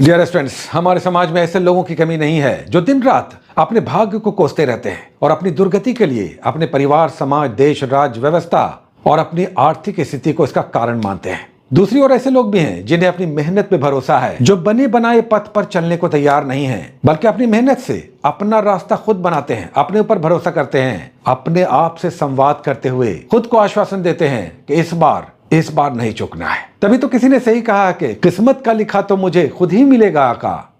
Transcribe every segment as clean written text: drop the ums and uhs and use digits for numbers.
Dear students, हमारे समाज में ऐसे लोगों की कमी नहीं है जो दिन रात अपने भाग्य को कोसते रहते हैं और अपनी दुर्गति के लिए अपने परिवार, समाज, देश, राज्य व्यवस्था और अपनी आर्थिक स्थिति को इसका कारण मानते हैं। दूसरी ओर ऐसे लोग भी हैं जिन्हें अपनी मेहनत पे भरोसा है, जो बने बनाए पथ पर चलने को तैयार नहीं है, बल्कि अपनी मेहनत से अपना रास्ता खुद बनाते हैं, अपने ऊपर भरोसा करते हैं, अपने आप से संवाद करते हुए खुद को आश्वासन देते हैं कि इस बार नहीं चूकना है। तभी तो किसी ने सही कहा कि किस्मत का लिखा तो मुझे खुद ही मिलेगा आका,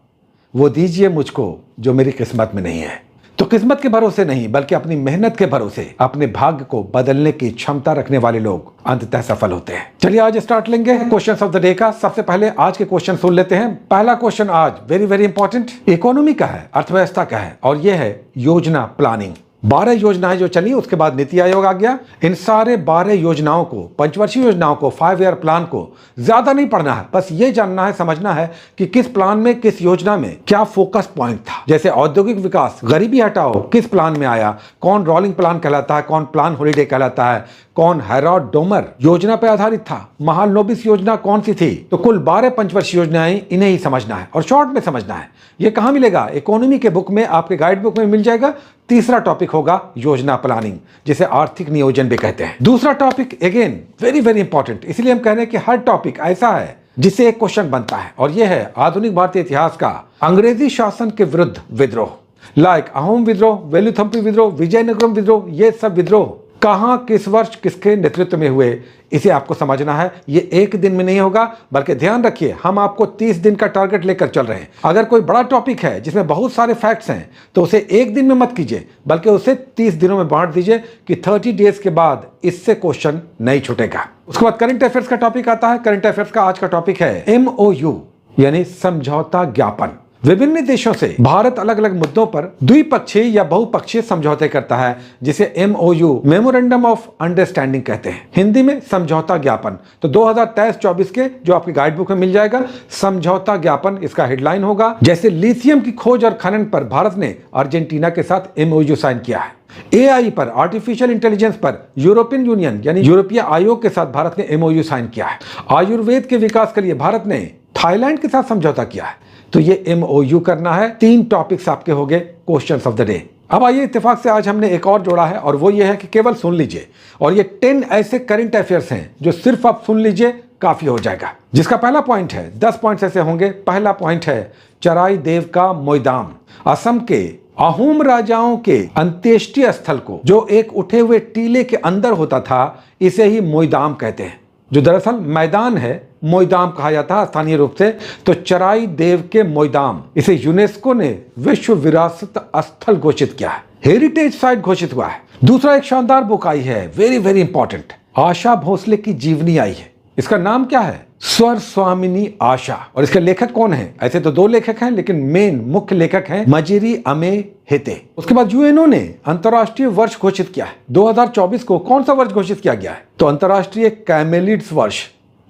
वो दीजिए मुझको जो मेरी किस्मत में नहीं है। तो किस्मत के भरोसे नहीं बल्कि अपनी मेहनत के भरोसे अपने भाग्य को बदलने की क्षमता रखने वाले लोग अंततः सफल होते हैं। चलिए आज स्टार्ट लेंगे क्वेश्चंस ऑफ द डे का। सबसे पहले आज के क्वेश्चन सुन लेते हैं। पहला क्वेश्चन आज वेरी वेरी इंपॉर्टेंट, इकोनॉमी का है, अर्थव्यवस्था का है, और यह है योजना प्लानिंग। 12 योजनाएं जो चली, उसके बाद नीति आयोग आ गया। इन सारे 12 योजनाओं को, पंचवर्षीय योजनाओं को, 5 ईयर प्लान को ज्यादा नहीं पढ़ना है, बस ये जानना है, समझना है कि किस प्लान में, किस योजना में क्या फोकस पॉइंट था। जैसे औद्योगिक विकास, गरीबी हटाओ किस प्लान में आया, कौन रोलिंग प्लान कहलाता है, कौन प्लान हॉलीडे कहलाता है, कौन हैरोल्ड डोमर योजना पर आधारित था, महालनोबिस योजना कौन सी थी। तो कुल 12 पंचवर्षीय योजनाएं, इन्हें ही समझना है और शॉर्ट में समझना है। ये कहां मिलेगा? इकोनॉमी के बुक में, आपके गाइड बुक में मिल जाएगा। तीसरा टॉपिक होगा योजना प्लानिंग, जिसे आर्थिक नियोजन भी कहते हैं। दूसरा topic again very very important, इसलिए हम कह रहे हैं कि हर टॉपिक ऐसा है जिससे एक क्वेश्चन बनता है, और यह है आधुनिक भारतीय इतिहास का अंग्रेजी शासन के विरुद्ध विद्रोह। लाइक अहोम विद्रोह, वेलुथम्पी विद्रोह, विजयनगरम विद्रोह, ये सब विद्रोह कहां, किस वर्ष, किसके नेतृत्व में हुए, इसे आपको समझना है। ये एक दिन में नहीं होगा, बल्कि ध्यान रखिए हम आपको 30 दिन का टारगेट लेकर चल रहे हैं। अगर कोई बड़ा टॉपिक है जिसमें बहुत सारे फैक्ट्स हैं तो उसे एक दिन में मत कीजिए, बल्कि उसे 30 दिनों में बांट दीजिए कि 30 डेज के बाद इससे क्वेश्चन नहीं छूटेगा। उसके बाद करंट अफेयर्स का टॉपिक आता है। करंट अफेयर्स का आज का टॉपिक है MOU यानी समझौता ज्ञापन। विभिन्न देशों से भारत अलग अलग मुद्दों पर द्विपक्षीय या बहुपक्षीय समझौते करता है, जिसे MOU मेमोरेंडम ऑफ अंडरस्टैंडिंग कहते हैं, हिंदी में समझौता ज्ञापन। तो 2023-24 के जो आपकी गाइड बुक में मिल जाएगा, समझौता ज्ञापन इसका हेडलाइन होगा। जैसे लिथियम की खोज और खनन पर भारत ने अर्जेंटीना के साथ MOU साइन किया है। AI पर, आर्टिफिशियल इंटेलिजेंस पर यूरोपियन यूनियन यानी यूरोपीय आयोग के साथ भारत ने MOU साइन किया है। आयुर्वेद के विकास के लिए भारत ने थाईलैंड के साथ समझौता किया है। तो ये MOU करना है। 3 टॉपिक्स आपके हो गए क्वेश्चंस ऑफ द डे। अब आइए, इत्तेफाक से आज हमने एक और जोड़ा है, और वो ये है कि केवल सुन लीजिए, और ये 10 ऐसे करंट अफेयर्स हैं जो सिर्फ आप सुन लीजिए काफी हो जाएगा। जिसका पहला पॉइंट है, 10 पॉइंट्स ऐसे होंगे। पहला पॉइंट है चराई देव का मोइदाम। असम के अहोम राजाओं के अंत्येष्टि स्थल को, जो एक उठे हुए टीले के अंदर होता था, इसे ही मोइदाम कहते हैं, जो दरअसल मैदान है, मोइदाम कहा जाता है स्थानीय रूप से। तो चराई देव के मोइदाम, इसे यूनेस्को ने विश्व विरासत स्थल घोषित किया है, हेरिटेज साइट घोषित हुआ है। दूसरा एक शानदार बुक आई है, very very important, Asha Bhosle की जीवनी आई है। इसका नाम क्या है? स्वर स्वामिनी आशा। और इसके लेखक कौन है? ऐसे तो 2 लेखक हैं, लेकिन मेन मुख्य लेखक हैं मजिरी अमे हेते। उसके बाद UNO ने अंतर्राष्ट्रीय वर्ष घोषित किया है। 2024 को कौन सा वर्ष घोषित किया गया है? तो अंतर्राष्ट्रीय कैमेलिड्स वर्ष।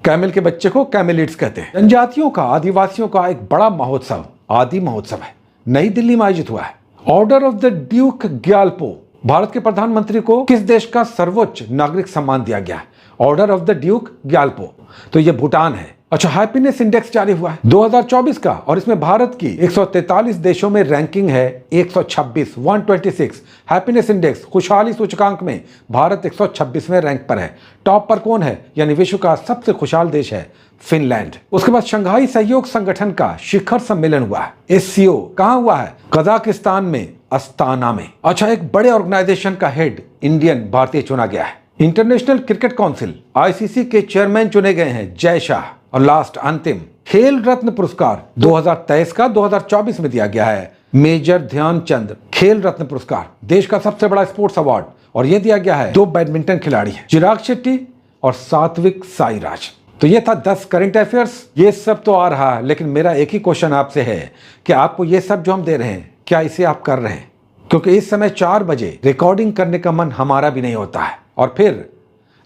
कैमल के बच्चे को कैमेलिड्स कहते हैं। जनजातियों का, आदिवासियों का एक बड़ा महोत्सव, आदि महोत्सव है, नई दिल्ली में आयोजित हुआ है। Order of the Duke Gyalpo, Bharat के प्रधानमंत्री को किस देश का सर्वोच्च नागरिक सम्मान दिया गया है? Order of the Duke Gyalpo, तो ये भूटान है। अच्छा, हैप्पीनेस इंडेक्स जारी हुआ है 2024 का, और इसमें भारत की 143 देशों में रैंकिंग है 126 हैप्पीनेस इंडेक्स, खुशहाली सूचकांक में भारत 126वें रैंक पर है। टॉप पर कौन है? यानी विश्व का सबसे खुशहाल देश है फिनलैंड। उसके बाद शंघाई सहयोग संगठन का शिखर सम्मेलन हुआ है, SCO, कहां हुआ है? कजाकिस्तान में, अस्ताना में। अच्छा, एक बड़े ऑर्गेनाइजेशन का हेड इंडियन भारतीय चुना गया है। इंटरनेशनल क्रिकेट काउंसिल ICC के चेयरमैन चुने गए हैं जय शाह। और लास्ट, अंतिम, खेल रत्न पुरस्कार 2023 का 2024 में दिया गया है, मेजर ध्यानचंद खेल रत्न पुरस्कार, देश का सबसे बड़ा स्पोर्ट्स अवार्ड, और यह दिया गया है 2 बैडमिंटन खिलाड़ी हैं, चिराग शेट्टी और सात्विक साईराज। तो ये था 10 करंट अफेयर्स। ये सब तो आ रहा है, लेकिन मेरा एक ही क्वेश्चन आपसे है कि आपको ये सब जो हम दे रहे हैं, क्या इसे आप कर रहे हैं? क्योंकि इस समय 4 बजे रिकॉर्डिंग करने का मन हमारा भी नहीं होता है, और फिर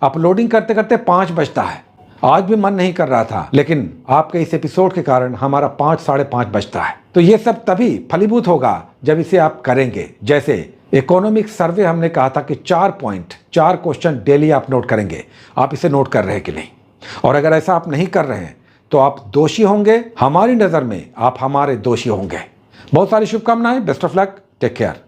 अपलोडिंग करते करते 5 बजता है। आज भी मन नहीं कर रहा था, लेकिन आपके इस एपिसोड के कारण हमारा 5, साढ़े 5 बजता है। तो ये सब तभी फलीभूत होगा जब इसे आप करेंगे। जैसे इकोनॉमिक सर्वे हमने कहा था कि 4 पॉइंट, 4 क्वेश्चन डेली आप नोट करेंगे। आप इसे नोट कर रहे हैं कि नहीं? और अगर ऐसा आप नहीं कर रहे हैं तो आप दोषी होंगे, हमारी नजर में आप हमारे दोषी होंगे। बहुत सारी शुभकामनाएं, best of luck, take care.